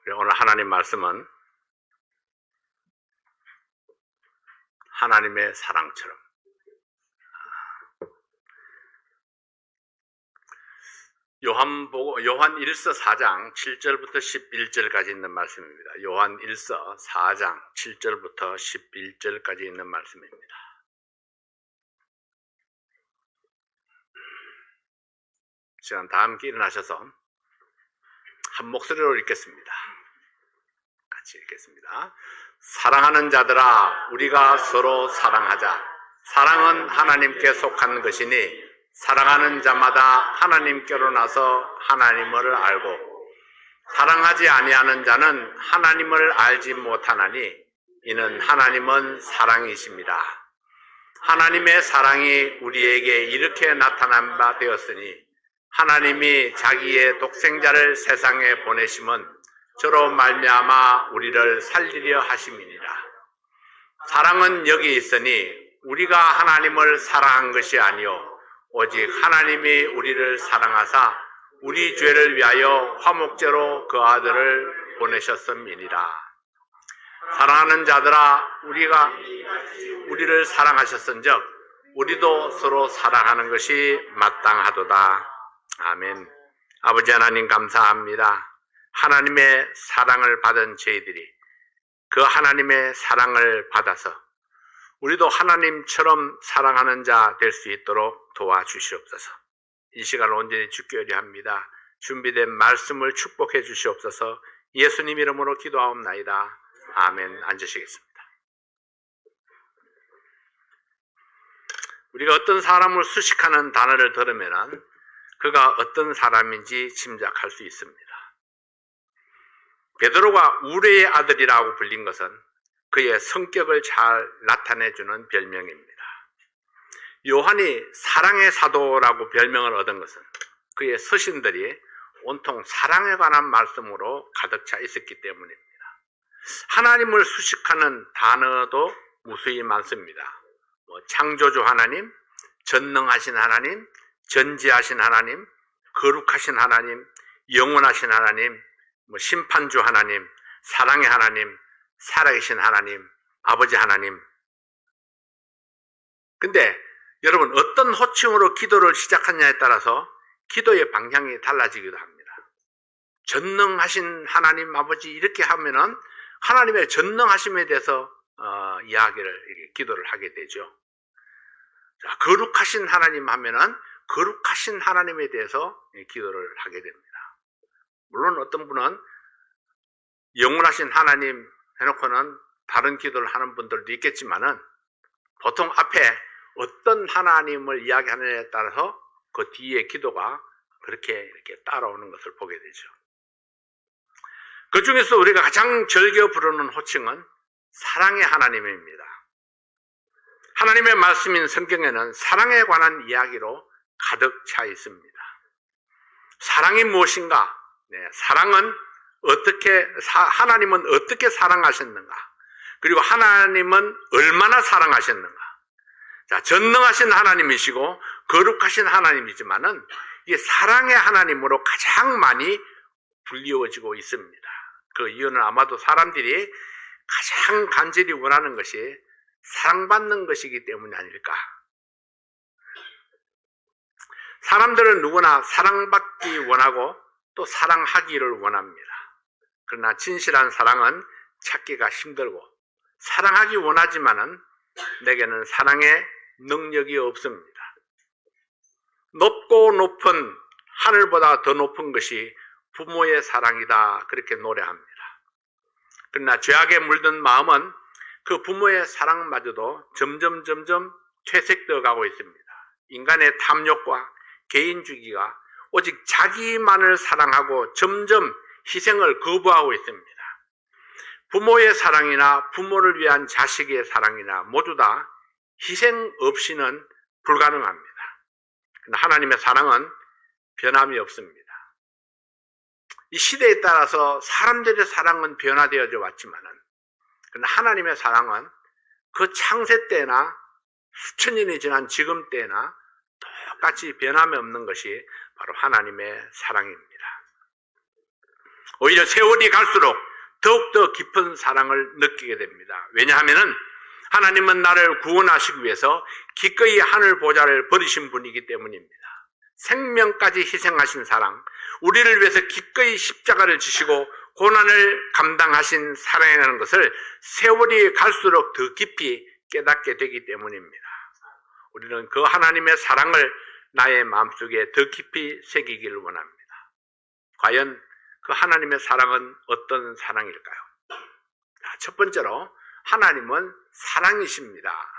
오늘 하나님 말씀은 하나님의 사랑처럼. 요한 1서 4장 7절부터 11절까지 있는 말씀입니다. 요한 1서 4장 7절부터 11절까지 있는 말씀입니다. 시간 다 함께 일어나셔서 한 목소리로 읽겠습니다. 같이 읽겠습니다. 사랑하는 자들아, 우리가 서로 사랑하자. 사랑은 하나님께 속한 것이니 사랑하는 자마다 하나님께로 나서 하나님을 알고 사랑하지 아니하는 자는 하나님을 알지 못하나니 이는 하나님은 사랑이십니다. 하나님의 사랑이 우리에게 이렇게 나타난 바 되었으니 하나님이 자기의 독생자를 세상에 보내심은 저로 말미암아 우리를 살리려 하심이니라. 사랑은 여기 있으니 우리가 하나님을 사랑한 것이 아니요 오직 하나님이 우리를 사랑하사 우리 죄를 위하여 화목제로 그 아들을 보내셨음이니라. 사랑하는 자들아, 우리를 사랑하셨은즉 우리도 서로 사랑하는 것이 마땅하도다. 아멘. 아버지 하나님 감사합니다. 하나님의 사랑을 받은 저희들이 그 하나님의 사랑을 받아서 우리도 하나님처럼 사랑하는 자 될 수 있도록 도와주시옵소서. 이 시간을 온전히 주께 의뢰합니다. 준비된 말씀을 축복해 주시옵소서. 예수님 이름으로 기도하옵나이다. 아멘. 앉으시겠습니다. 우리가 어떤 사람을 수식하는 단어를 들으면 그가 어떤 사람인지 짐작할 수 있습니다. 베드로가 우레의 아들이라고 불린 것은 그의 성격을 잘 나타내주는 별명입니다. 요한이 사랑의 사도라고 별명을 얻은 것은 그의 서신들이 온통 사랑에 관한 말씀으로 가득 차 있었기 때문입니다. 하나님을 수식하는 단어도 무수히 많습니다. 창조주 하나님, 전능하신 하나님, 전지하신 하나님, 거룩하신 하나님, 영원하신 하나님, 심판주 하나님, 사랑의 하나님, 살아계신 하나님, 아버지 하나님. 근데 여러분 어떤 호칭으로 기도를 시작하냐에 따라서 기도의 방향이 달라지기도 합니다. 전능하신 하나님 아버지 이렇게 하면은 하나님의 전능하심에 대해서 기도를 하게 되죠. 자, 거룩하신 하나님 하면은 거룩하신 하나님에 대해서 기도를 하게 됩니다. 물론 어떤 분은 영원하신 하나님 해놓고는 다른 기도를 하는 분들도 있겠지만은 보통 앞에 어떤 하나님을 이야기하느냐에 따라서 그 뒤에 기도가 그렇게 이렇게 따라오는 것을 보게 되죠. 그 중에서 우리가 가장 즐겨 부르는 호칭은 사랑의 하나님입니다. 하나님의 말씀인 성경에는 사랑에 관한 이야기로 가득 차 있습니다. 사랑이 무엇인가? 사랑은 하나님은 어떻게 사랑하셨는가? 그리고 하나님은 얼마나 사랑하셨는가? 자, 전능하신 하나님이시고 거룩하신 하나님이지만은 이 사랑의 하나님으로 가장 많이 불리워지고 있습니다. 그 이유는 아마도 사람들이 가장 간절히 원하는 것이 사랑받는 것이기 때문이 아닐까? 사람들은 누구나 사랑받기 원하고 또 사랑하기를 원합니다. 그러나 진실한 사랑은 찾기가 힘들고 사랑하기 원하지만은 내게는 사랑의 능력이 없습니다. 높고 높은 하늘보다 더 높은 것이 부모의 사랑이다 그렇게 노래합니다. 그러나 죄악에 물든 마음은 그 부모의 사랑마저도 점점 퇴색되어 가고 있습니다. 인간의 탐욕과 개인주의가 오직 자기만을 사랑하고 점점 희생을 거부하고 있습니다. 부모의 사랑이나 부모를 위한 자식의 사랑이나 모두 다 희생 없이는 불가능합니다. 그러나 하나님의 사랑은 변함이 없습니다. 이 시대에 따라서 사람들의 사랑은 변화되어져 왔지만은 그러나 하나님의 사랑은 그 창세 때나 수천 년이 지난 지금 때나 똑같이 변함이 없는 것이 바로 하나님의 사랑입니다. 오히려 세월이 갈수록 더욱더 깊은 사랑을 느끼게 됩니다. 왜냐하면 하나님은 나를 구원하시기 위해서 기꺼이 하늘 보좌를 버리신 분이기 때문입니다. 생명까지 희생하신 사랑, 우리를 위해서 기꺼이 십자가를 지시고 고난을 감당하신 사랑이라는 것을 세월이 갈수록 더 깊이 깨닫게 되기 때문입니다. 우리는 그 하나님의 사랑을 나의 마음속에 더 깊이 새기기를 원합니다. 과연 그 하나님의 사랑은 어떤 사랑일까요? 첫 번째로 하나님은 사랑이십니다.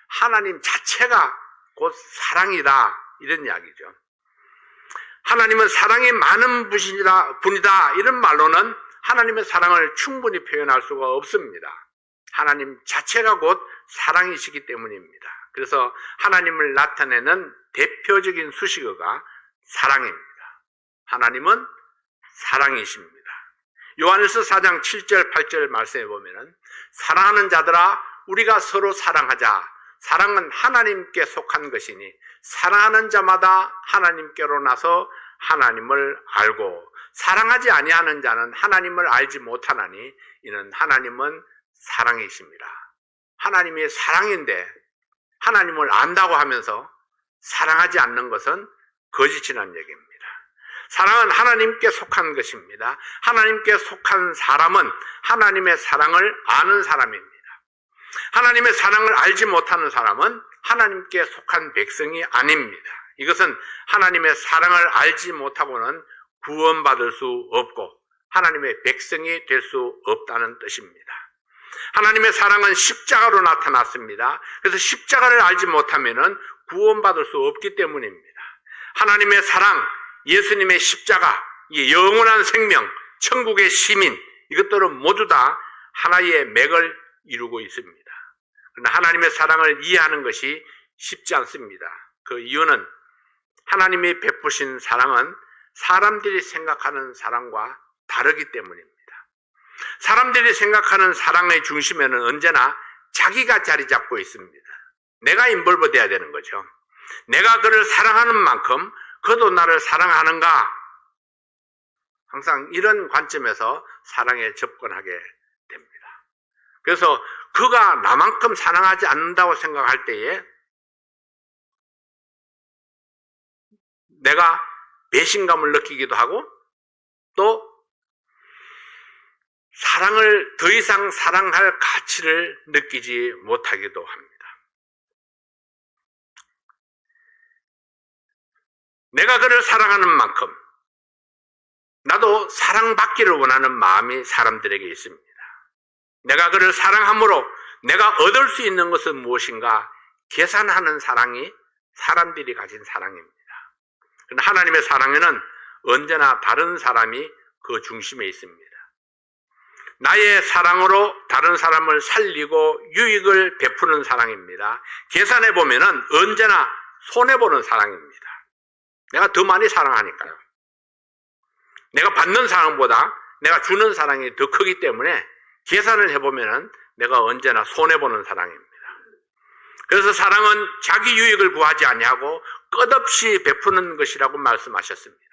하나님 자체가 곧 사랑이다, 이런 이야기죠. 하나님은 사랑이 많은 분이다 이런 말로는 하나님의 사랑을 충분히 표현할 수가 없습니다. 하나님 자체가 곧 사랑이시기 때문입니다. 그래서 하나님을 나타내는 대표적인 수식어가 사랑입니다. 하나님은 사랑이십니다. 요한일서 4장 7절 8절 말씀해 보면은 사랑하는 자들아 우리가 서로 사랑하자. 사랑은 하나님께 속한 것이니 사랑하는 자마다 하나님께로 나서 하나님을 알고 사랑하지 아니하는 자는 하나님을 알지 못하나니 이는 하나님은 사랑이십니다. 하나님이 사랑인데 하나님을 안다고 하면서 사랑하지 않는 것은 거짓이라는 얘기입니다. 사랑은 하나님께 속한 것입니다. 하나님께 속한 사람은 하나님의 사랑을 아는 사람입니다. 하나님의 사랑을 알지 못하는 사람은 하나님께 속한 백성이 아닙니다. 이것은 하나님의 사랑을 알지 못하고는 구원받을 수 없고 하나님의 백성이 될 수 없다는 뜻입니다. 하나님의 사랑은 십자가로 나타났습니다. 그래서 십자가를 알지 못하면 구원받을 수 없기 때문입니다. 하나님의 사랑, 예수님의 십자가, 영원한 생명, 천국의 시민, 이것들은 모두 다 하나의 맥을 이루고 있습니다. 그러나 하나님의 사랑을 이해하는 것이 쉽지 않습니다. 그 이유는 하나님이 베푸신 사랑은 사람들이 생각하는 사랑과 다르기 때문입니다. 사람들이 생각하는 사랑의 중심에는 언제나 자기가 자리 잡고 있습니다. 내가 인볼브 돼야 되는 거죠. 내가 그를 사랑하는 만큼 그도 나를 사랑하는가? 항상 이런 관점에서 사랑에 접근하게 됩니다. 그래서 그가 나만큼 사랑하지 않는다고 생각할 때에 내가 배신감을 느끼기도 하고 또 사랑을 더 이상 사랑할 가치를 느끼지 못하기도 합니다. 내가 그를 사랑하는 만큼 나도 사랑받기를 원하는 마음이 사람들에게 있습니다. 내가 그를 사랑함으로 내가 얻을 수 있는 것은 무엇인가 계산하는 사랑이 사람들이 가진 사랑입니다. 그러나 하나님의 사랑에는 언제나 다른 사람이 그 중심에 있습니다. 나의 사랑으로 다른 사람을 살리고 유익을 베푸는 사랑입니다. 계산해 보면은 언제나 손해보는 사랑입니다. 내가 더 많이 사랑하니까요. 내가 받는 사랑보다 내가 주는 사랑이 더 크기 때문에 계산을 해보면은 내가 언제나 손해보는 사랑입니다. 그래서 사랑은 자기 유익을 구하지 아니하고 끝없이 베푸는 것이라고 말씀하셨습니다.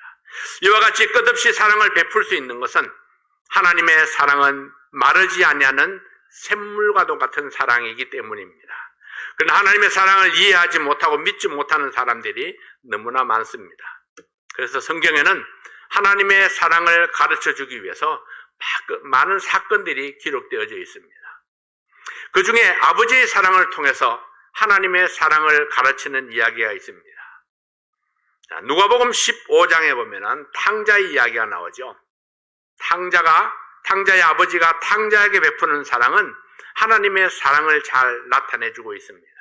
이와 같이 끝없이 사랑을 베풀 수 있는 것은 하나님의 사랑은 마르지 아니하는 샘물과도 같은 사랑이기 때문입니다. 그러나 하나님의 사랑을 이해하지 못하고 믿지 못하는 사람들이 너무나 많습니다. 그래서 성경에는 하나님의 사랑을 가르쳐주기 위해서 많은 사건들이 기록되어져 있습니다. 그 중에 아버지의 사랑을 통해서 하나님의 사랑을 가르치는 이야기가 있습니다. 자, 누가복음 15장에 보면은 탕자의 이야기가 나오죠. 탕자의 아버지가 탕자에게 베푸는 사랑은 하나님의 사랑을 잘 나타내주고 있습니다.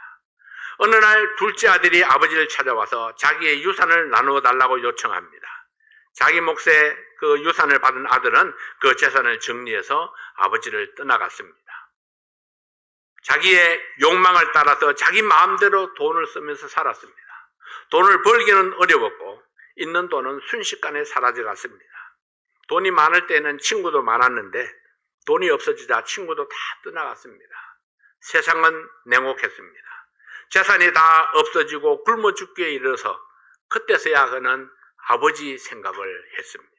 어느 날 둘째 아들이 아버지를 찾아와서 자기의 유산을 나누어 달라고 요청합니다. 자기 몫의 그 유산을 받은 아들은 그 재산을 정리해서 아버지를 떠나갔습니다. 자기의 욕망을 따라서 자기 마음대로 돈을 쓰면서 살았습니다. 돈을 벌기는 어려웠고 있는 돈은 순식간에 사라져갔습니다. 돈이 많을 때는 친구도 많았는데 돈이 없어지자 친구도 다 떠나갔습니다. 세상은 냉혹했습니다. 재산이 다 없어지고 굶어 죽기에 이르러서 그때서야 그는 아버지 생각을 했습니다.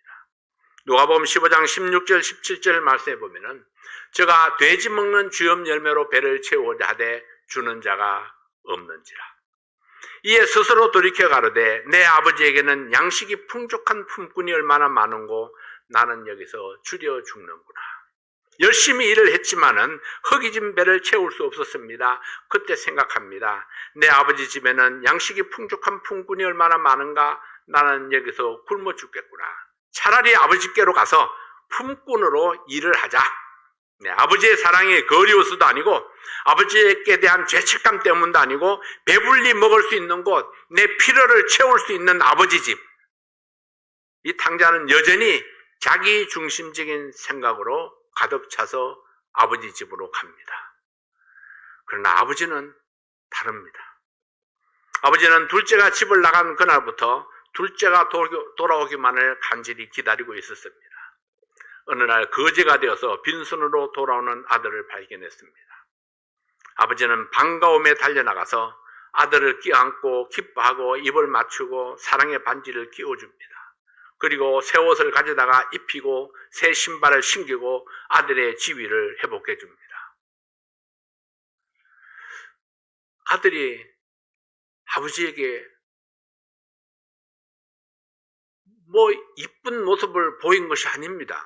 누가복음 15장 16절 17절 말씀해 보면은 저가 돼지 먹는 주염 열매로 배를 채우고자 하되 주는 자가 없는지라. 이에 스스로 돌이켜 가로되 내 아버지에게는 양식이 풍족한 품꾼이 얼마나 많은고 나는 여기서 줄여 죽는구나. 열심히 일을 했지만은 허기진 배를 채울 수 없었습니다. 그때 생각합니다. 내 아버지 집에는 양식이 풍족한 품꾼이 얼마나 많은가. 나는 여기서 굶어 죽겠구나. 차라리 아버지께로 가서 품꾼으로 일을 하자. 아버지의 사랑이 그리워서도 아니고 아버지께 대한 죄책감 때문도 아니고 배불리 먹을 수 있는 곳, 내 필요를 채울 수 있는 아버지 집. 이 탕자는 여전히 자기 중심적인 생각으로 가득 차서 아버지 집으로 갑니다. 그러나 아버지는 다릅니다. 아버지는 둘째가 집을 나간 그날부터 둘째가 돌아오기만을 간절히 기다리고 있었습니다. 어느 날 거지가 되어서 빈손으로 돌아오는 아들을 발견했습니다. 아버지는 반가움에 달려나가서 아들을 껴안고 기뻐하고 입을 맞추고 사랑의 반지를 끼워줍니다. 그리고 새 옷을 가져다가 입히고 새 신발을 신기고 아들의 지위를 회복해 줍니다. 아들이 아버지에게 이쁜 모습을 보인 것이 아닙니다.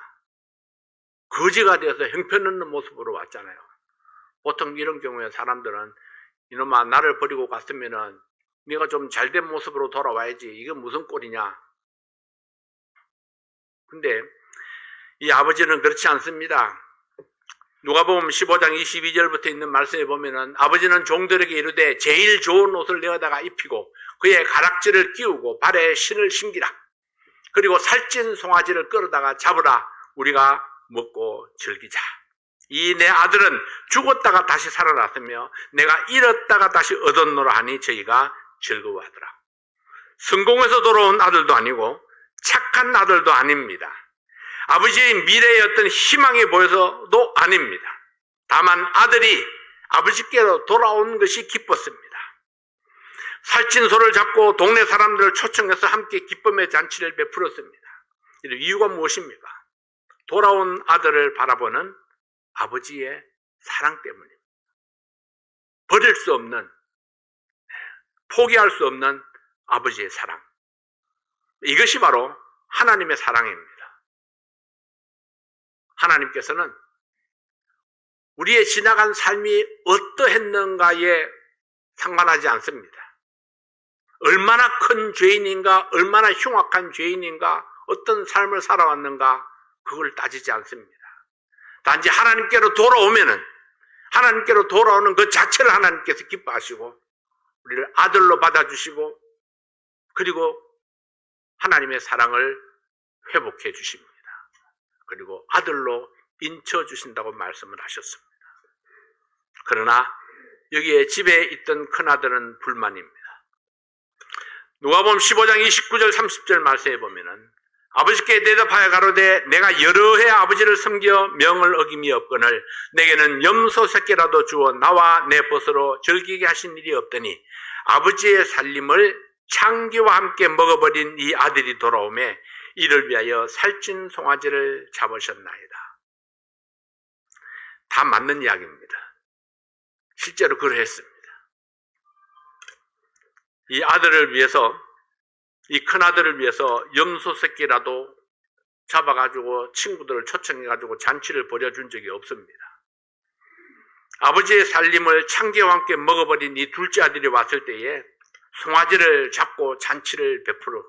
거지가 되어서 형편없는 모습으로 왔잖아요. 보통 이런 경우에 사람들은 이놈아 나를 버리고 갔으면은 네가 좀 잘된 모습으로 돌아와야지. 이게 무슨 꼴이냐. 근데 이 아버지는 그렇지 않습니다. 누가복음 15장 22절부터 있는 말씀에 보면은 아버지는 종들에게 이르되 제일 좋은 옷을 내어다가 입히고 그의 가락지를 끼우고 발에 신을 신기라. 그리고 살찐 송아지를 끌어다가 잡으라. 우리가 먹고 즐기자. 이 내 아들은 죽었다가 다시 살아났으며 내가 잃었다가 다시 얻었노라 하니 저희가 즐거워하더라. 성공해서 돌아온 아들도 아니고 착한 아들도 아닙니다. 아버지의 미래의 어떤 희망이 보여서도 아닙니다. 다만 아들이 아버지께로 돌아온 것이 기뻤습니다. 살찐 소를 잡고 동네 사람들을 초청해서 함께 기쁨의 잔치를 베풀었습니다. 이유가 무엇입니까? 돌아온 아들을 바라보는 아버지의 사랑 때문입니다. 버릴 수 없는, 포기할 수 없는 아버지의 사랑. 이것이 바로 하나님의 사랑입니다. 하나님께서는 우리의 지나간 삶이 어떠했는가에 상관하지 않습니다. 얼마나 큰 죄인인가, 얼마나 흉악한 죄인인가, 어떤 삶을 살아왔는가, 그걸 따지지 않습니다. 단지 하나님께로 돌아오면은, 하나님께로 돌아오는 그 자체를 하나님께서 기뻐하시고, 우리를 아들로 받아주시고, 그리고 하나님의 사랑을 회복해 주십니다. 그리고 아들로 인쳐주신다고 말씀을 하셨습니다. 그러나 여기에 집에 있던 큰아들은 불만입니다. 누가복음 15장 29절 30절 말씀에 보면은 아버지께 대답하여 가로되 내가 여러 해 아버지를 섬겨 명을 어김이 없거늘 내게는 염소 새끼라도 주어 나와 내 벗으로 즐기게 하신 일이 없더니 아버지의 살림을 창기와 함께 먹어버린 이 아들이 돌아오매 이를 위하여 살찐 송아지를 잡으셨나이다. 다 맞는 이야기입니다. 실제로 그러했습니다. 이 아들을 위해서, 이 큰아들을 위해서 염소 새끼라도 잡아가지고 친구들을 초청해가지고 잔치를 벌여준 적이 없습니다. 아버지의 살림을 창기와 함께 먹어버린 이 둘째 아들이 왔을 때에 송아지를 잡고 잔치를 베풀어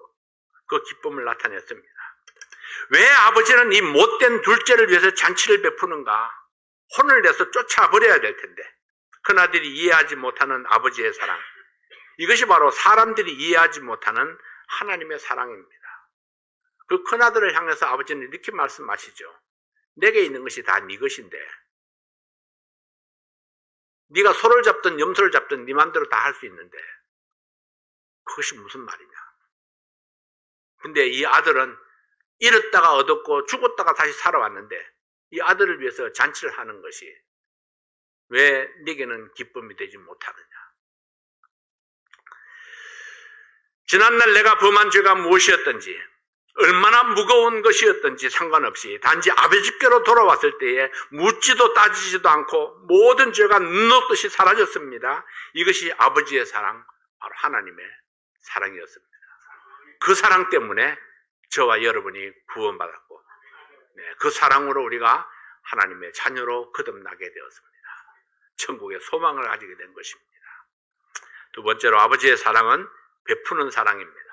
그 기쁨을 나타냈습니다. 왜 아버지는 이 못된 둘째를 위해서 잔치를 베푸는가? 혼을 내서 쫓아버려야 될 텐데 큰아들이 이해하지 못하는 아버지의 사랑, 이것이 바로 사람들이 이해하지 못하는 하나님의 사랑입니다. 그 큰아들을 향해서 아버지는 이렇게 말씀하시죠. 내게 있는 것이 다 네 것인데 네가 소를 잡든 염소를 잡든 네 맘대로 다 할 수 있는데 그것이 무슨 말이냐. 근데 이 아들은 잃었다가 얻었고 죽었다가 다시 살아왔는데 이 아들을 위해서 잔치를 하는 것이 왜 네게는 기쁨이 되지 못하느냐. 지난날 내가 범한 죄가 무엇이었던지 얼마나 무거운 것이었든지 상관없이 단지 아버지께로 돌아왔을 때에 묻지도 따지지도 않고 모든 죄가 눈 녹듯이 사라졌습니다. 이것이 아버지의 사랑, 바로 하나님의 사랑이었습니다. 그 사랑 때문에 저와 여러분이 구원받았고, 그 사랑으로 우리가 하나님의 자녀로 거듭나게 되었습니다. 천국의 소망을 가지게 된 것입니다. 두 번째로 아버지의 사랑은 베푸는 사랑입니다.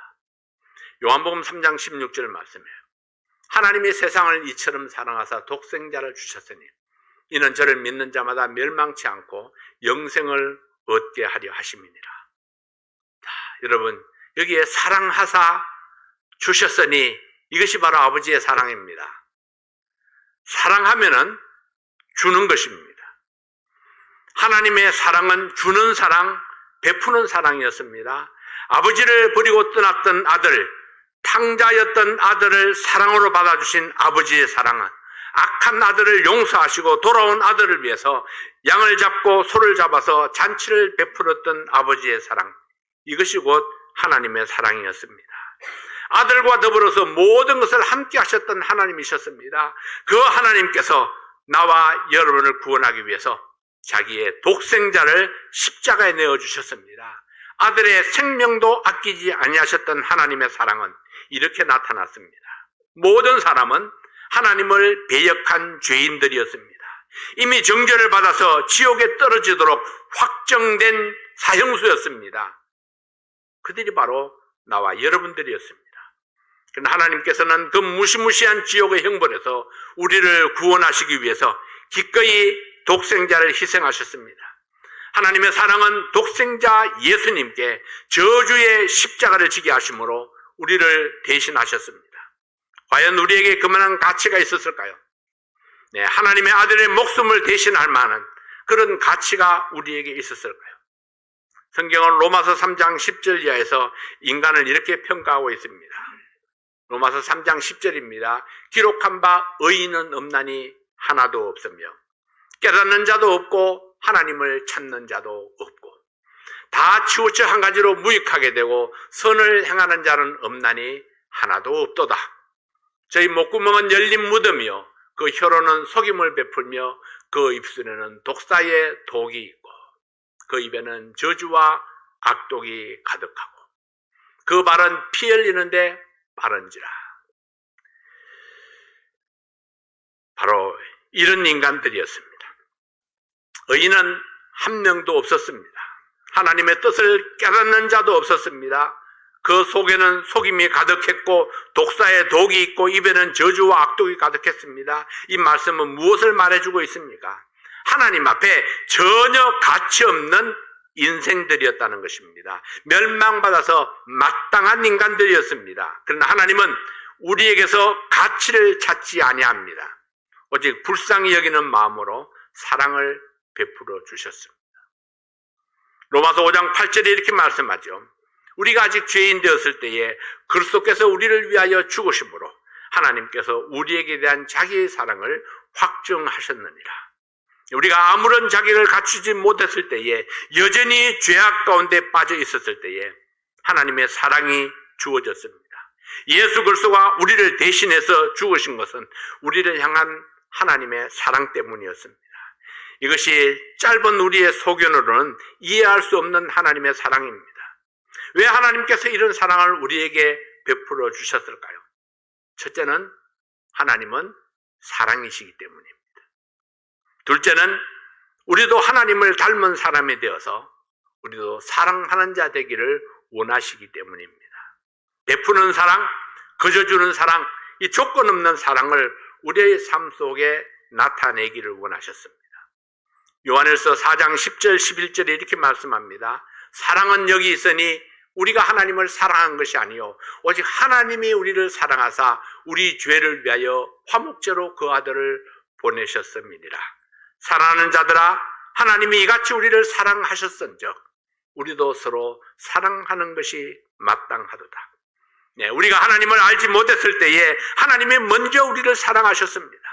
요한복음 3장 16절 말씀이에요. 하나님이 세상을 이처럼 사랑하사 독생자를 주셨으니 이는 저를 믿는 자마다 멸망치 않고 영생을 얻게 하려 하심이니라. 여러분, 여기에 사랑하사 주셨으니 이것이 바로 아버지의 사랑입니다. 사랑하면은 주는 것입니다. 하나님의 사랑은 주는 사랑, 베푸는 사랑이었습니다. 아버지를 버리고 떠났던 아들, 탕자였던 아들을 사랑으로 받아주신 아버지의 사랑은 악한 아들을 용서하시고 돌아온 아들을 위해서 양을 잡고 소를 잡아서 잔치를 베풀었던 아버지의 사랑, 이것이 곧 하나님의 사랑이었습니다. 아들과 더불어서 모든 것을 함께 하셨던 하나님이셨습니다. 그 하나님께서 나와 여러분을 구원하기 위해서 자기의 독생자를 십자가에 내어주셨습니다. 아들의 생명도 아끼지 아니하셨던 하나님의 사랑은 이렇게 나타났습니다. 모든 사람은 하나님을 배역한 죄인들이었습니다. 이미 정죄를 받아서 지옥에 떨어지도록 확정된 사형수였습니다. 그들이 바로 나와 여러분들이었습니다. 그러나 하나님께서는 그 무시무시한 지옥의 형벌에서 우리를 구원하시기 위해서 기꺼이 독생자를 희생하셨습니다. 하나님의 사랑은 독생자 예수님께 저주의 십자가를 지게 하심으로 우리를 대신하셨습니다. 과연 우리에게 그만한 가치가 있었을까요? 하나님의 아들의 목숨을 대신할 만한 그런 가치가 우리에게 있었을까요? 성경은 로마서 3장 10절 이하에서 인간을 이렇게 평가하고 있습니다. 로마서 3장 10절입니다. 기록한 바 의인은 없나니 하나도 없으며 깨닫는 자도 없고 하나님을 찾는 자도 없고 다 치우쳐 한 가지로 무익하게 되고 선을 행하는 자는 없나니 하나도 없도다. 저희 목구멍은 열린 무덤이요 그 혀로는 속임을 베풀며 그 입술에는 독사의 독이 있고 그 입에는 저주와 악독이 가득하고 그 발은 피 흘리는데 빠른지라. 바로 이런 인간들이었습니다. 의인은 한 명도 없었습니다. 하나님의 뜻을 깨닫는 자도 없었습니다. 그 속에는 속임이 가득했고 독사의 독이 있고 입에는 저주와 악독이 가득했습니다. 이 말씀은 무엇을 말해주고 있습니까? 하나님 앞에 전혀 가치 없는 인생들이었다는 것입니다. 멸망받아서 마땅한 인간들이었습니다. 그러나 하나님은 우리에게서 가치를 찾지 아니합니다. 오직 불쌍히 여기는 마음으로 사랑을 베풀어 주셨습니다. 로마서 5장 8절에 이렇게 말씀하죠. 우리가 아직 죄인 되었을 때에 그리스도께서 우리를 위하여 죽으심으로 하나님께서 우리에게 대한 자기의 사랑을 확증하셨느니라. 우리가 아무런 자격을 갖추지 못했을 때에 여전히 죄악 가운데 빠져 있었을 때에 하나님의 사랑이 주어졌습니다. 예수 그리스도가 우리를 대신해서 죽으신 것은 우리를 향한 하나님의 사랑 때문이었습니다. 이것이 짧은 우리의 소견으로는 이해할 수 없는 하나님의 사랑입니다. 왜 하나님께서 이런 사랑을 우리에게 베풀어 주셨을까요? 첫째는 하나님은 사랑이시기 때문입니다. 둘째는 우리도 하나님을 닮은 사람이 되어서 우리도 사랑하는 자 되기를 원하시기 때문입니다. 베푸는 사랑, 거저주는 사랑, 이 조건 없는 사랑을 우리의 삶 속에 나타내기를 원하셨습니다. 요한일서 4장 10절 11절에 이렇게 말씀합니다. 사랑은 여기 있으니 우리가 하나님을 사랑한 것이 아니요 오직 하나님이 우리를 사랑하사 우리 죄를 위하여 화목제로 그 아들을 보내셨음이니라. 사랑하는 자들아, 하나님이 이같이 우리를 사랑하셨은즉 우리도 서로 사랑하는 것이 마땅하도다. 우리가 하나님을 알지 못했을 때에 하나님이 먼저 우리를 사랑하셨습니다.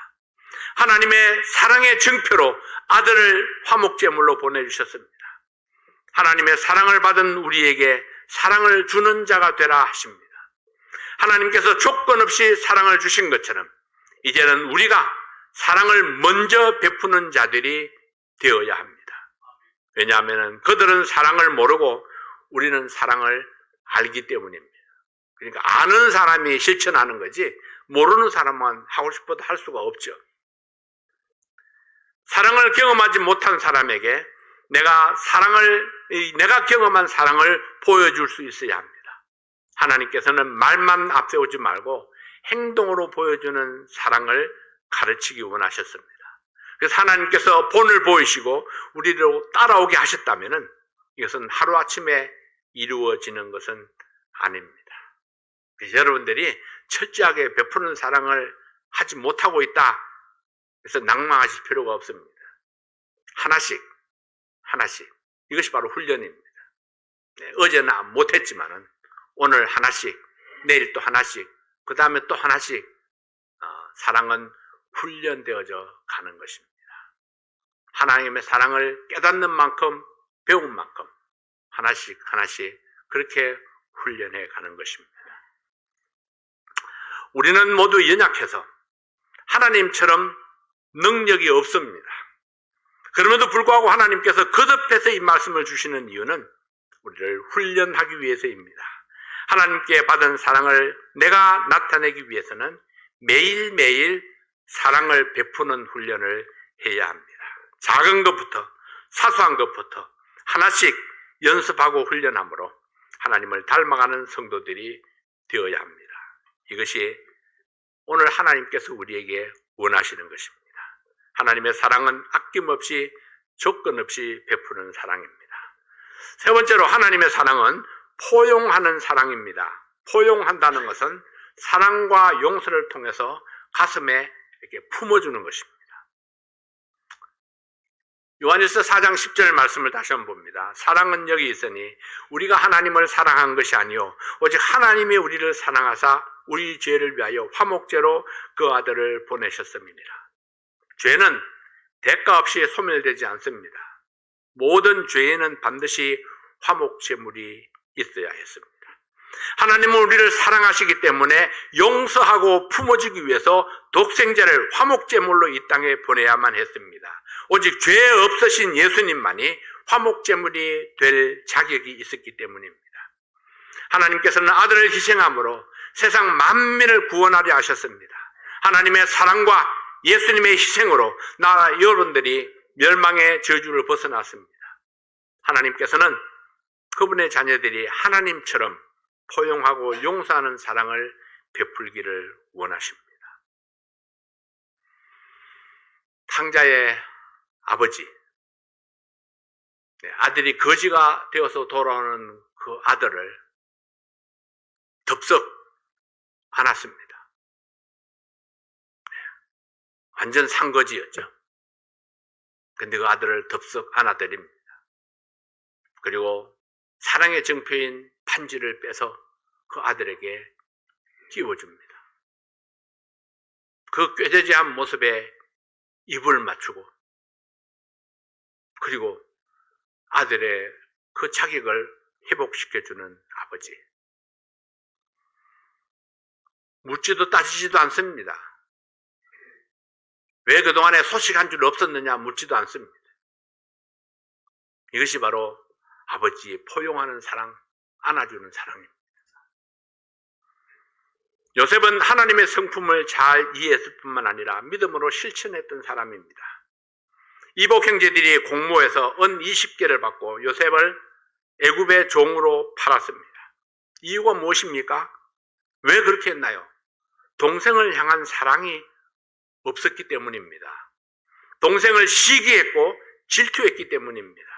하나님의 사랑의 증표로 아들을 화목제물로 보내주셨습니다. 하나님의 사랑을 받은 우리에게 사랑을 주는 자가 되라 하십니다. 하나님께서 조건 없이 사랑을 주신 것처럼 이제는 우리가 사랑을 먼저 베푸는 자들이 되어야 합니다. 왜냐하면 그들은 사랑을 모르고 우리는 사랑을 알기 때문입니다. 그러니까 아는 사람이 실천하는 거지 모르는 사람만 하고 싶어도 할 수가 없죠. 사랑을 경험하지 못한 사람에게 내가 경험한 사랑을 보여줄 수 있어야 합니다. 하나님께서는 말만 앞세우지 말고 행동으로 보여주는 사랑을 가르치기 원하셨습니다. 그래서 하나님께서 본을 보이시고 우리를 따라오게 하셨다면 이것은 하루아침에 이루어지는 것은 아닙니다. 그래서 여러분들이 철저하게 베푸는 사랑을 하지 못하고 있다. 그래서 낭망하실 필요가 없습니다. 하나씩 이것이 바로 훈련입니다. 어제는 못했지만은 오늘 하나씩, 내일 또 하나씩, 그 다음에 또 하나씩 사랑은 훈련되어져 가는 것입니다. 하나님의 사랑을 깨닫는 만큼, 배운 만큼 하나씩 그렇게 훈련해 가는 것입니다. 우리는 모두 연약해서 하나님처럼 능력이 없습니다. 그럼에도 불구하고 하나님께서 거듭해서 이 말씀을 주시는 이유는 우리를 훈련하기 위해서입니다. 하나님께 받은 사랑을 내가 나타내기 위해서는 매일매일 사랑을 베푸는 훈련을 해야 합니다. 작은 것부터, 사소한 것부터 하나씩 연습하고 훈련함으로 하나님을 닮아가는 성도들이 되어야 합니다. 이것이 오늘 하나님께서 우리에게 원하시는 것입니다. 하나님의 사랑은 아낌없이 조건 없이 베푸는 사랑입니다. 세 번째로 하나님의 사랑은 포용하는 사랑입니다. 포용한다는 것은 사랑과 용서를 통해서 가슴에 이렇게 품어주는 것입니다. 요한일서 4장 10절 말씀을 다시 한번 봅니다. 사랑은 여기 있으니 우리가 하나님을 사랑한 것이 아니요 오직 하나님이 우리를 사랑하사 우리 죄를 위하여 화목제로 그 아들을 보내셨습니다. 죄는 대가 없이 소멸되지 않습니다. 모든 죄에는 반드시 화목제물이 있어야 했습니다. 하나님은 우리를 사랑하시기 때문에 용서하고 품어주기 위해서 독생자를 화목제물로 이 땅에 보내야만 했습니다. 오직 죄 없으신 예수님만이 화목제물이 될 자격이 있었기 때문입니다. 하나님께서는 아들을 희생함으로 세상 만민을 구원하려 하셨습니다. 하나님의 사랑과 예수님의 희생으로 여러분들이 멸망의 저주를 벗어났습니다. 하나님께서는 그분의 자녀들이 하나님처럼 포용하고 용서하는 사랑을 베풀기를 원하십니다. 탕자의 아버지, 아들이 거지가 되어서 돌아오는 그 아들을 덥석 안았습니다. 완전 상거지였죠. 근데 그 아들을 덥석 안아드립니다. 그리고 사랑의 증표인 반지를 빼서 그 아들에게 끼워줍니다. 그 꾀죄죄한 모습에 입을 맞추고 그리고 아들의 그 자격을 회복시켜주는 아버지. 묻지도 따지지도 않습니다. 왜 그동안에 소식 한 줄 없었느냐 묻지도 않습니다. 이것이 바로 아버지의 포용하는 사랑, 안아주는 사랑입니다. 요셉은 하나님의 성품을 잘 이해했을 뿐만 아니라 믿음으로 실천했던 사람입니다. 이복 형제들이 공모해서 은 20개를 받고 요셉을 애굽의 종으로 팔았습니다. 이유가 무엇입니까? 왜 그렇게 했나요? 동생을 향한 사랑이 없었기 때문입니다. 동생을 시기했고 질투했기 때문입니다.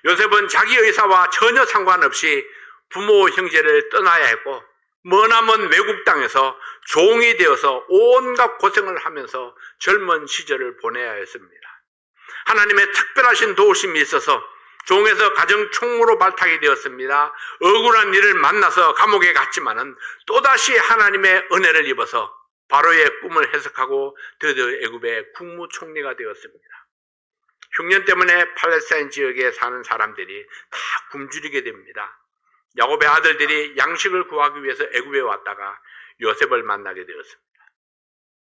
요셉은 자기 의사와 전혀 상관없이 부모 형제를 떠나야 했고 머나먼 외국 땅에서 종이 되어서 온갖 고생을 하면서 젊은 시절을 보내야 했습니다. 하나님의 특별하신 도우심이 있어서 종에서 가정 총무로 발탁이 되었습니다. 억울한 일을 만나서 감옥에 갔지만은 또다시 하나님의 은혜를 입어서 바로의 꿈을 해석하고 드디어 애굽의 국무총리가 되었습니다. 흉년 때문에 팔레스타인 지역에 사는 사람들이 다 굶주리게 됩니다. 야곱의 아들들이 양식을 구하기 위해서 애굽에 왔다가 요셉을 만나게 되었습니다.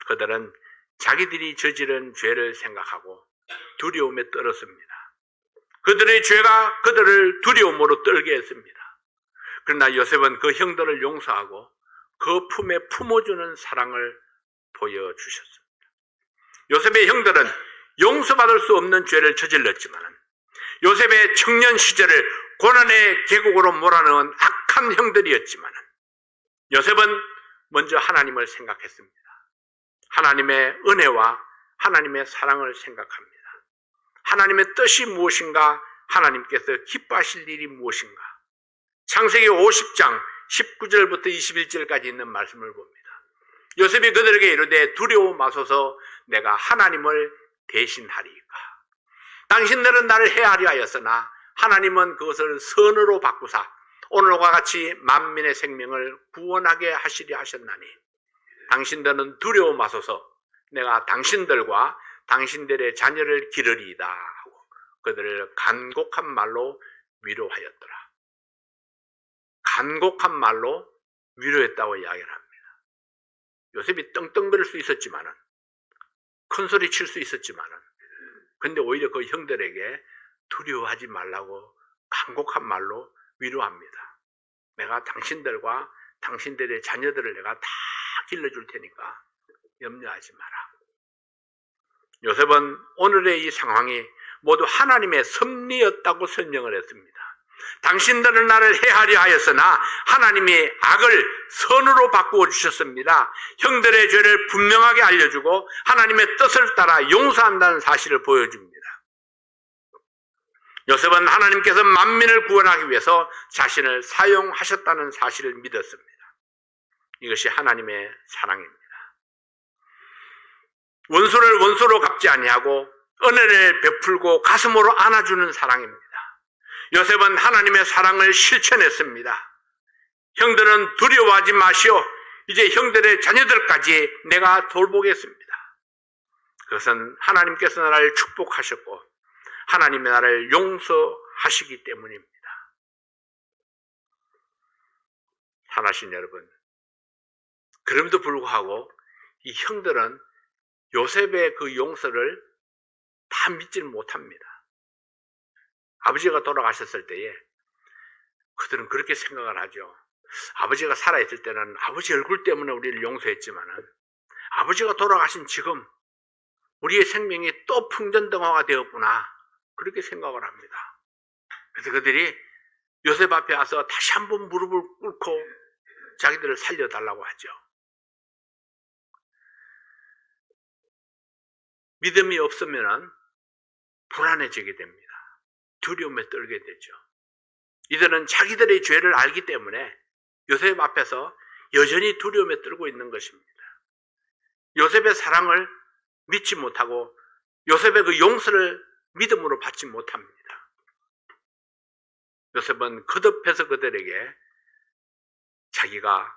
그들은 자기들이 저지른 죄를 생각하고 두려움에 떨었습니다. 그들의 죄가 그들을 두려움으로 떨게 했습니다. 그러나 요셉은 그 형들을 용서하고 그 품에 품어주는 사랑을 보여주셨습니다. 요셉의 형들은 용서받을 수 없는 죄를 저질렀지만 요셉의 청년 시절을 고난의 계곡으로 몰아넣은 악한 형들이었지만 요셉은 먼저 하나님을 생각했습니다. 하나님의 은혜와 하나님의 사랑을 생각합니다. 하나님의 뜻이 무엇인가, 하나님께서 기뻐하실 일이 무엇인가. 창세기 50장 19절부터 21절까지 있는 말씀을 봅니다. 요셉이 그들에게 이르되 두려워 마소서, 내가 하나님을 대신하리이까. 당신들은 나를 해하려 하였으나 하나님은 그것을 선으로 바꾸사 오늘과 같이 만민의 생명을 구원하게 하시려 하셨나니 당신들은 두려워 마소서, 내가 당신들과 당신들의 자녀를 기르리이다 하고 그들을 간곡한 말로 위로하였더라. 간곡한 말로 위로했다고 이야기를 합니다. 요셉이 떵떵거릴 수 있었지만은, 큰 소리 칠 수 있었지만은, 근데 오히려 그 형들에게 두려워하지 말라고 간곡한 말로 위로합니다. 내가 당신들과 당신들의 자녀들을 내가 다 길러줄 테니까 염려하지 마라. 요셉은 오늘의 이 상황이 모두 하나님의 섭리였다고 설명을 했습니다. 당신들은 나를 해하려 하였으나 하나님이 악을 선으로 바꾸어 주셨습니다. 형들의 죄를 분명하게 알려주고 하나님의 뜻을 따라 용서한다는 사실을 보여줍니다. 요셉은 하나님께서 만민을 구원하기 위해서 자신을 사용하셨다는 사실을 믿었습니다. 이것이 하나님의 사랑입니다. 원수를 원수로 갚지 아니하고 은혜를 베풀고 가슴으로 안아주는 사랑입니다. 요셉은 하나님의 사랑을 실천했습니다. 형들은 두려워하지 마시오. 이제 형들의 자녀들까지 내가 돌보겠습니다. 그것은 하나님께서 나를 축복하셨고 하나님의 나를 용서하시기 때문입니다. 사랑하신 여러분, 그럼에도 불구하고 이 형들은 요셉의 그 용서를 다 믿지 못합니다. 아버지가 돌아가셨을 때에 그들은 그렇게 생각을 하죠. 아버지가 살아있을 때는 아버지 얼굴 때문에 우리를 용서했지만은 아버지가 돌아가신 지금 우리의 생명이 또 풍전등화가 되었구나, 그렇게 생각을 합니다. 그래서 그들이 요셉 앞에 와서 다시 한번 무릎을 꿇고 자기들을 살려달라고 하죠. 믿음이 없으면 불안해지게 됩니다. 두려움에 떨게 되죠. 이들은 자기들의 죄를 알기 때문에 요셉 앞에서 여전히 두려움에 떨고 있는 것입니다. 요셉의 사랑을 믿지 못하고 요셉의 그 용서를 믿음으로 받지 못합니다. 요셉은 거듭해서 그들에게 자기가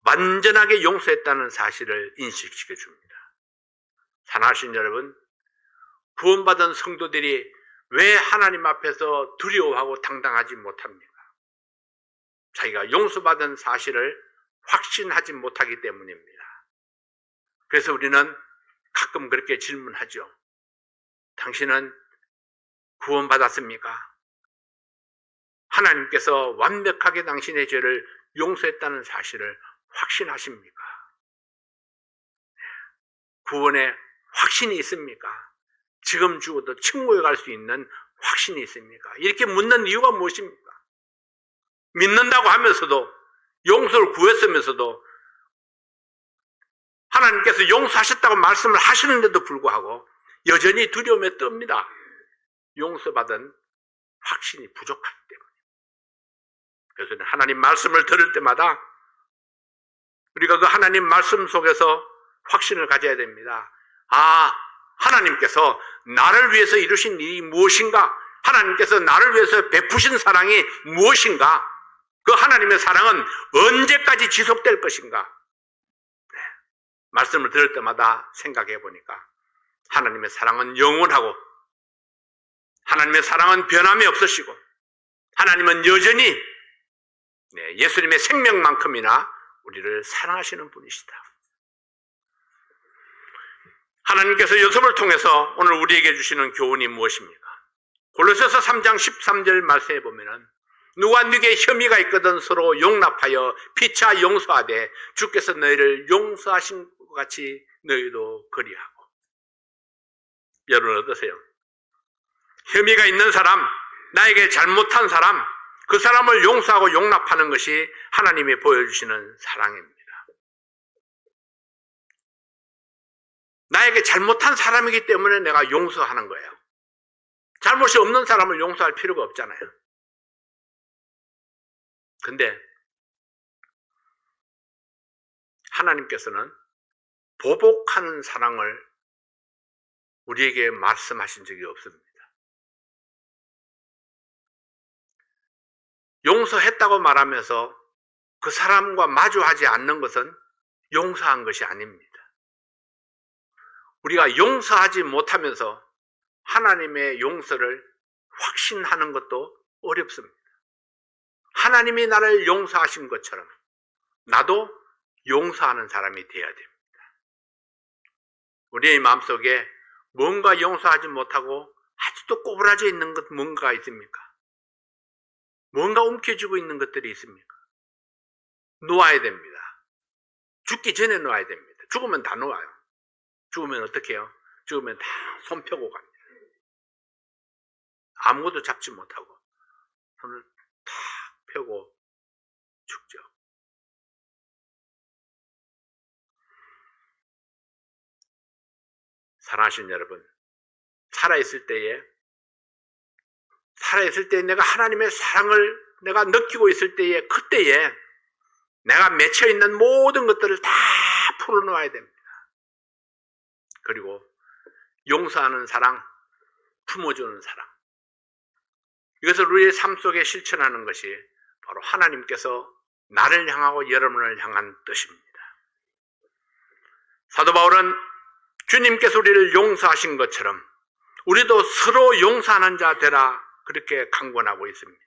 완전하게 용서했다는 사실을 인식시켜 줍니다. 사랑하신 여러분, 구원받은 성도들이 왜 하나님 앞에서 두려워하고 당당하지 못합니까? 자기가 용서받은 사실을 확신하지 못하기 때문입니다. 그래서 우리는 가끔 그렇게 질문하죠. 당신은 구원받았습니까? 하나님께서 완벽하게 당신의 죄를 용서했다는 사실을 확신하십니까? 구원에 확신이 있습니까? 지금 죽어도 천국에 갈 수 있는 확신이 있습니까? 이렇게 묻는 이유가 무엇입니까? 믿는다고 하면서도, 용서를 구했으면서도, 하나님께서 용서하셨다고 말씀을 하시는데도 불구하고 여전히 두려움에 떱니다. 용서받은 확신이 부족하기 때문에. 그래서 하나님 말씀을 들을 때마다 우리가 그 하나님 말씀 속에서 확신을 가져야 됩니다. 아, 하나님께서 나를 위해서 이루신 일이 무엇인가? 하나님께서 나를 위해서 베푸신 사랑이 무엇인가? 그 하나님의 사랑은 언제까지 지속될 것인가? 네. 말씀을 들을 때마다 생각해 보니까 하나님의 사랑은 영원하고 하나님의 사랑은 변함이 없으시고 하나님은 여전히 네, 예수님의 생명만큼이나 우리를 사랑하시는 분이시다. 하나님께서 요셉을 통해서 오늘 우리에게 주시는 교훈이 무엇입니까? 골로새서 3장 13절 말씀에 보면은 누가 네게 혐의가 있거든 서로 용납하여 피차 용서하되 주께서 너희를 용서하신 것 같이 너희도 그리하고. 여러분 어떠세요? 혐의가 있는 사람, 나에게 잘못한 사람, 그 사람을 용서하고 용납하는 것이 하나님이 보여주시는 사랑입니다. 나에게 잘못한 사람이기 때문에 내가 용서하는 거예요. 잘못이 없는 사람을 용서할 필요가 없잖아요. 근데 하나님께서는 보복하는 사랑을 우리에게 말씀하신 적이 없습니다. 용서했다고 말하면서 그 사람과 마주하지 않는 것은 용서한 것이 아닙니다. 우리가 용서하지 못하면서 하나님의 용서를 확신하는 것도 어렵습니다. 하나님이 나를 용서하신 것처럼 나도 용서하는 사람이 되어야 됩니다. 우리의 마음속에 뭔가 용서하지 못하고 아직도 꼬부라져 있는 것 뭔가 있습니까? 뭔가 움켜쥐고 있는 것들이 있습니까? 놓아야 됩니다. 죽기 전에 놓아야 됩니다. 죽으면 다 놓아요. 죽으면 어떻게 해요? 죽으면 다 손 펴고 갑니다. 아무것도 잡지 못하고 손을 탁 펴고 죽죠. 사랑하시는 여러분, 살아있을 때에 내가 하나님의 사랑을 내가 느끼고 있을 때에 그때에 내가 맺혀있는 모든 것들을 다 풀어놓아야 됩니다. 그리고 용서하는 사랑, 품어주는 사랑, 이것을 우리의 삶 속에 실천하는 것이 바로 하나님께서 나를 향하고 여러분을 향한 뜻입니다. 사도 바울은 주님께서 우리를 용서하신 것처럼 우리도 서로 용서하는 자 되라 그렇게 강권하고 있습니다.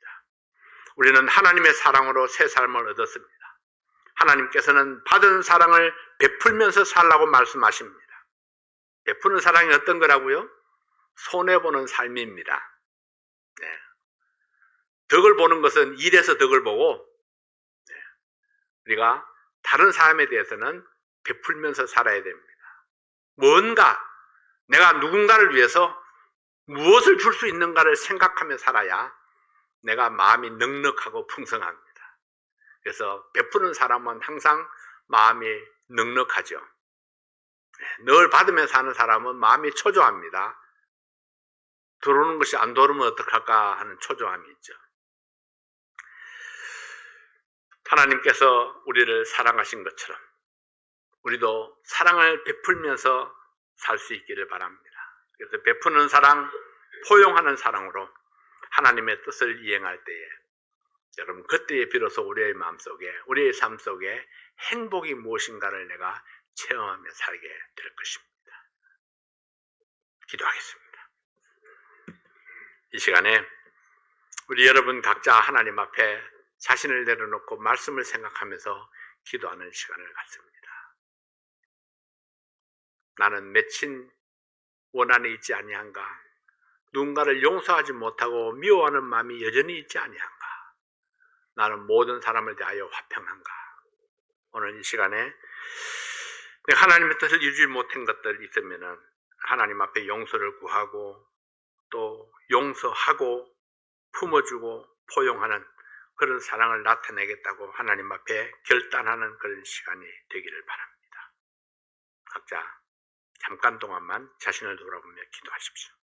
우리는 하나님의 사랑으로 새 삶을 얻었습니다. 하나님께서는 받은 사랑을 베풀면서 살라고 말씀하십니다. 베푸는 사랑이 어떤 거라고요? 손해보는 삶입니다. 네. 덕을 보는 것은 일에서 덕을 보고, 네. 우리가 다른 사람에 대해서는 베풀면서 살아야 됩니다. 뭔가 내가 누군가를 위해서 무엇을 줄 수 있는가를 생각하며 살아야 내가 마음이 넉넉하고 풍성합니다. 그래서 베푸는 사람은 항상 마음이 넉넉하죠. 늘 받으면서 사는 사람은 마음이 초조합니다. 들어오는 것이 안 들어오면 어떡할까 하는 초조함이 있죠. 하나님께서 우리를 사랑하신 것처럼 우리도 사랑을 베풀면서 살 수 있기를 바랍니다. 그래서 베푸는 사랑, 포용하는 사랑으로 하나님의 뜻을 이행할 때에 여러분 그때에 비로소 우리의 마음속에 우리의 삶 속에 행복이 무엇인가를 내가 체험하며 살게 될 것입니다. 기도하겠습니다. 이 시간에 우리 여러분 각자 하나님 앞에 자신을 내려놓고 말씀을 생각하면서 기도하는 시간을 갖습니다. 나는 맺힌 원한이 있지 아니한가? 누군가를 용서하지 못하고 미워하는 마음이 여전히 있지 아니한가? 나는 모든 사람을 대하여 화평한가? 오늘 이 시간에 하나님의 뜻을 이루지 못한 것들 있으면은 하나님 앞에 용서를 구하고 또 용서하고 품어주고 포용하는 그런 사랑을 나타내겠다고 하나님 앞에 결단하는 그런 시간이 되기를 바랍니다. 각자 잠깐 동안만 자신을 돌아보며 기도하십시오.